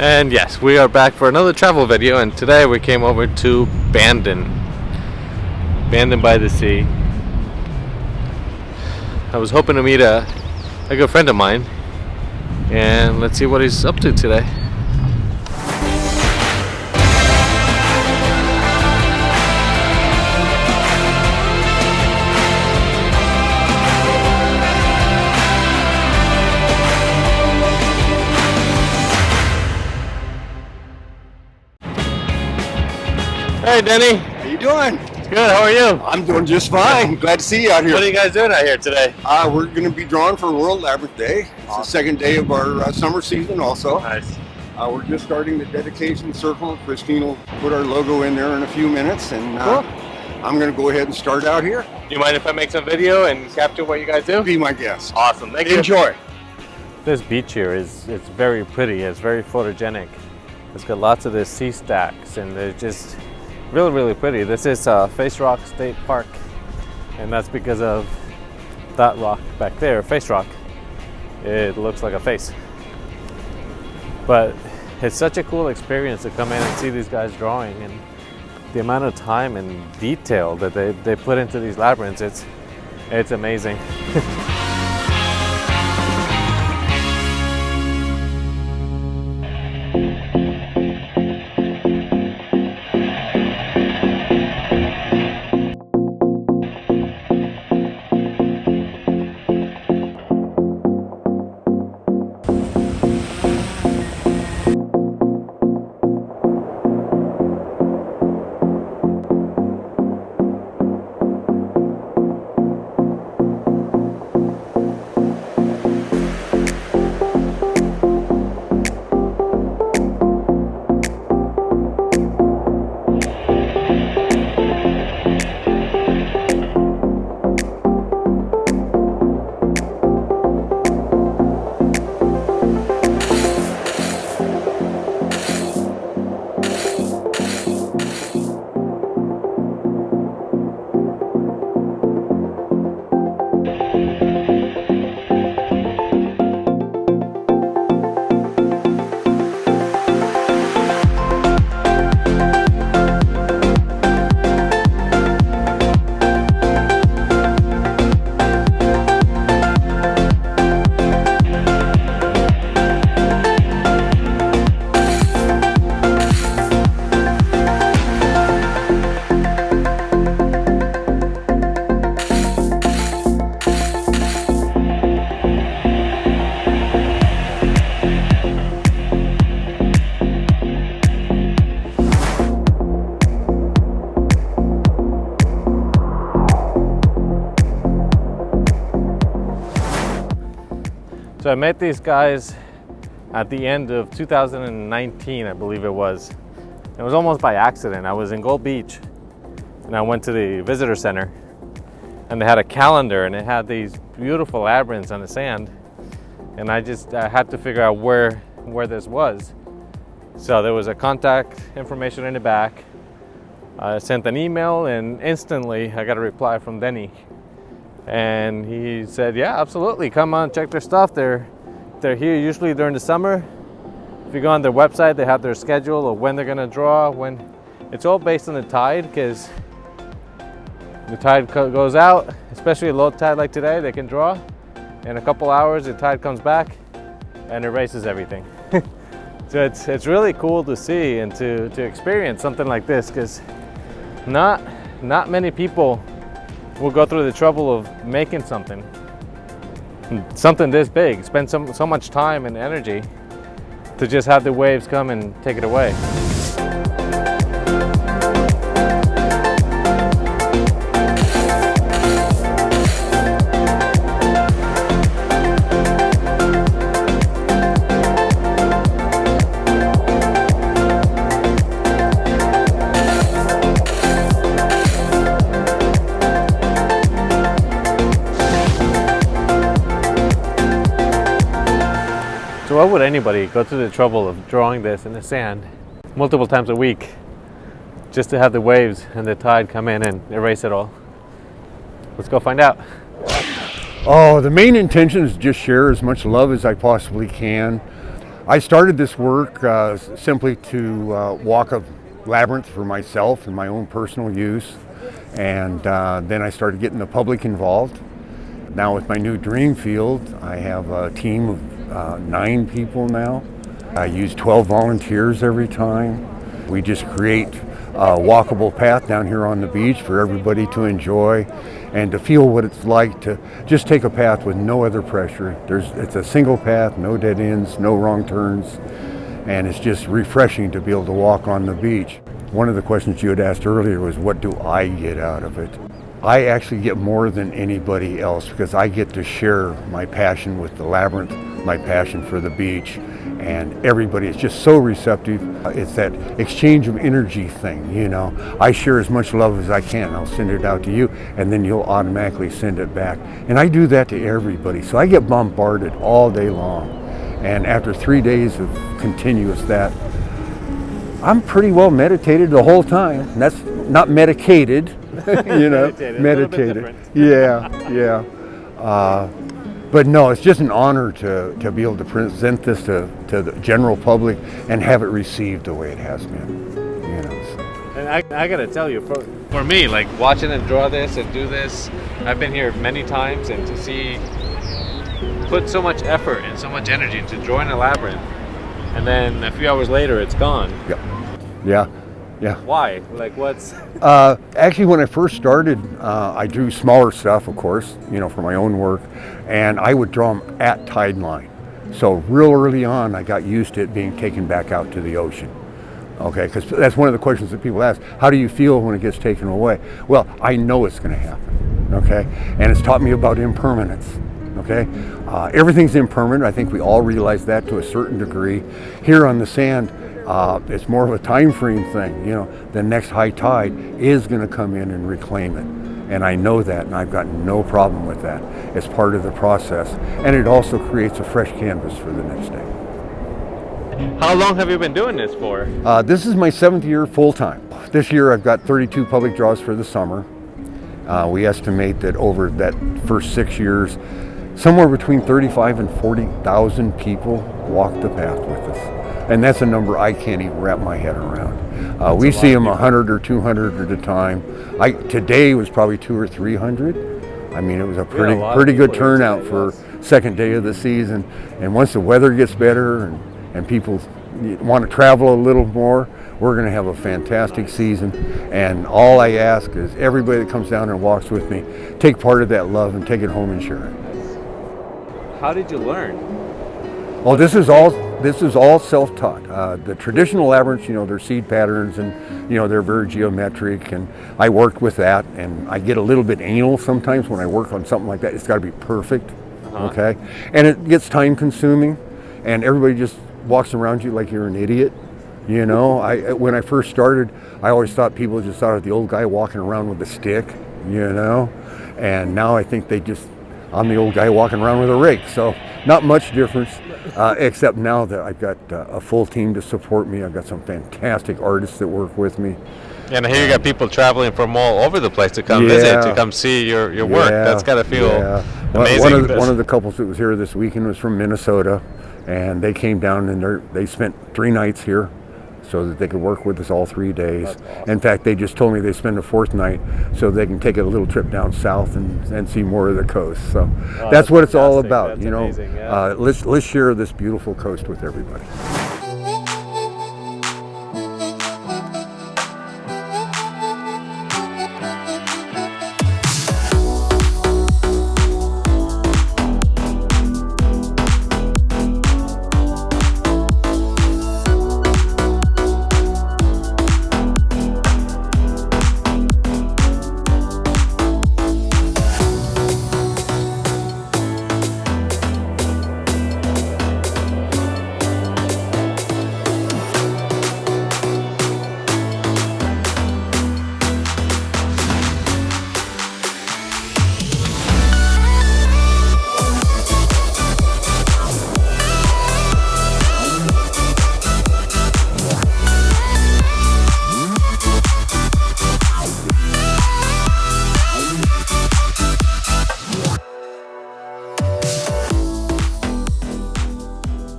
And yes, we are back for another travel video, and today we came over to Bandon by the sea. I was hoping to meet a good friend of mine, and let's see what he's up to today. Hey Denny. How you doing? Good, how are you? I'm doing just fine. Glad to see you out here. What are you guys doing out here today? We're going to be drawing for World Labyrinth Day. It's the second day of our summer season also. Nice. We're just starting the dedication circle. Christine will put our logo in there in a few minutes, and Cool. I'm going to go ahead and start out here. Do you mind if I make some video and capture what you guys do? Be my guest. Awesome, thank you. Enjoy. This beach here it's very pretty. It's very photogenic. It's got lots of the sea stacks, and they're just really pretty. This is Face Rock State Park, and that's because of that rock back there, Face Rock. It looks like a face. But it's such a cool experience to come in and see these guys drawing, and the amount of time and detail that they put into these labyrinths, it's amazing. So I met these guys at the end of 2019, I believe it was. It was almost by accident. I was in Gold Beach, and I went to the visitor center, and they had a calendar, and it had these beautiful labyrinths on the sand, and I had to figure out where this was. So there was a contact information in the back. I sent an email, and instantly I got a reply from Denny. And he said, yeah, absolutely, come on, check their stuff. They're here usually during the summer. If you go on their website, they have their schedule of when they're gonna draw. It's all based on the tide, because the tide goes out, especially a low tide like today, they can draw. In a couple hours, the tide comes back and erases everything. So it's really cool to see and to experience something like this, because not many people will go through the trouble of making something this big, spend so much time and energy to just have the waves come and take it away. So why would anybody go through the trouble of drawing this in the sand multiple times a week just to have the waves and the tide come in and erase it all? Let's go find out. Oh, the main intention is just share as much love as I possibly can. I started this work simply to walk a labyrinth for myself and my own personal use, and then I started getting the public involved. Now with my new dream field, I have a team of 9 people now. I use 12 volunteers every time. We just create a walkable path down here on the beach for everybody to enjoy and to feel what it's like to just take a path with no other pressure. It's a single path, no dead ends, no wrong turns, and it's just refreshing to be able to walk on the beach. One of the questions you had asked earlier was, what do I get out of it? I actually get more than anybody else because I get to share my passion with the labyrinth, my passion for the beach, and everybody is just so receptive. It's that exchange of energy thing, you know. I share as much love as I can. I'll send it out to you, and then you'll automatically send it back. And I do that to everybody, so I get bombarded all day long. And after 3 days of continuous that, I'm pretty well meditated the whole time. And that's not medicated, you know, meditated. Yeah. But no, it's just an honor to be able to present this to the general public and have it received the way it has been. You know. So. And I gotta tell you, for me, like watching and draw this and do this, I've been here many times, and to see put so much effort and so much energy into drawing a labyrinth, and then a few hours later it's gone. Yeah. Why? Like what's? Actually, when I first started, I drew smaller stuff, of course, you know, for my own work, and I would draw them at tide line. So real early on, I got used to it being taken back out to the ocean. Okay, because that's one of the questions that people ask. How do you feel when it gets taken away? Well, I know it's going to happen. Okay, and it's taught me about impermanence. Okay, everything's impermanent. I think we all realize that to a certain degree. Here on the sand, it's more of a time frame thing. You know, the next high tide is going to come in and reclaim it. And I know that, and I've got no problem with that. It's part of the process. And it also creates a fresh canvas for the next day. How long have you been doing this for? This is my 7th year full-time. This year I've got 32 public draws for the summer. We estimate that over that first 6 years, somewhere between 35 and 40,000 people walk the path with us. And that's a number I can't even wrap my head around. We see them 100 or 200 at a time. Today was probably 200 or 300. I mean, it was a pretty good turnout for second day of the season. And once the weather gets better and people want to travel a little more, we're going to have a fantastic season. And all I ask is everybody that comes down and walks with me, take part of that love and take it home and share it. How did you learn? Well, this is all self-taught. The traditional labyrinths, you know, they're seed patterns and, you know, they're very geometric, and I worked with that, and I get a little bit anal sometimes when I work on something like that. It's got to be perfect, okay? And it gets time-consuming, and everybody just walks around you like you're an idiot, you know? When I first started, I always thought people just thought I was the old guy walking around with a stick, you know? And now I think I'm the old guy walking around with a rake, so not much difference, except now that I've got a full team to support me. I've got some fantastic artists that work with me. And here you got people traveling from all over the place to come visit, to come see your work. That's got to feel amazing. One of the couples that was here this weekend was from Minnesota, and they came down and they spent 3 nights here so that they could work with us all 3 days. Awesome. In fact, they just told me they spend a 4th night so they can take a little trip down south and see more of the coast. So that's what it's all about. That's amazing, yeah. Let's share this beautiful coast with everybody.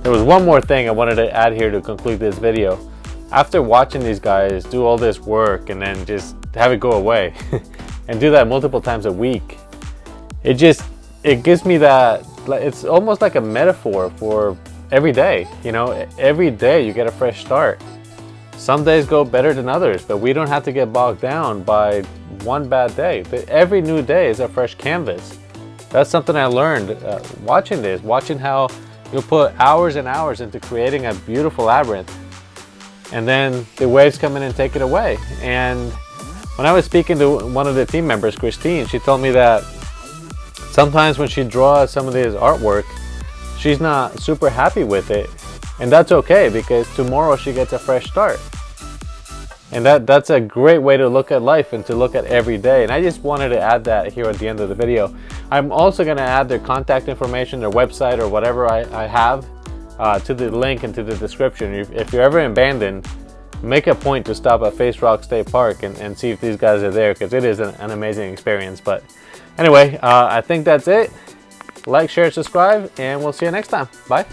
There was one more thing I wanted to add here to conclude this video. After watching these guys do all this work and then just have it go away and do that multiple times a week, it gives me that, it's almost like a metaphor for every day. You know, every day you get a fresh start. Some days go better than others, but we don't have to get bogged down by one bad day. Every new day is a fresh canvas. That's something I learned watching this, watching how you'll put hours and hours into creating a beautiful labyrinth, and then the waves come in and take it away. And when I was speaking to one of the team members, Christine, she told me that sometimes when she draws some of this artwork, she's not super happy with it, and that's okay, because tomorrow she gets a fresh start. And that's a great way to look at life and to look at every day. And I just wanted to add that here at the end of the video. I'm also going to add their contact information, their website, or whatever I have to the link and to the description. If you're ever in Bandon, make a point to stop at Face Rock State Park and see if these guys are there, because it is an amazing experience. But anyway, I think that's it. Like, share, subscribe, and we'll see you next time. Bye.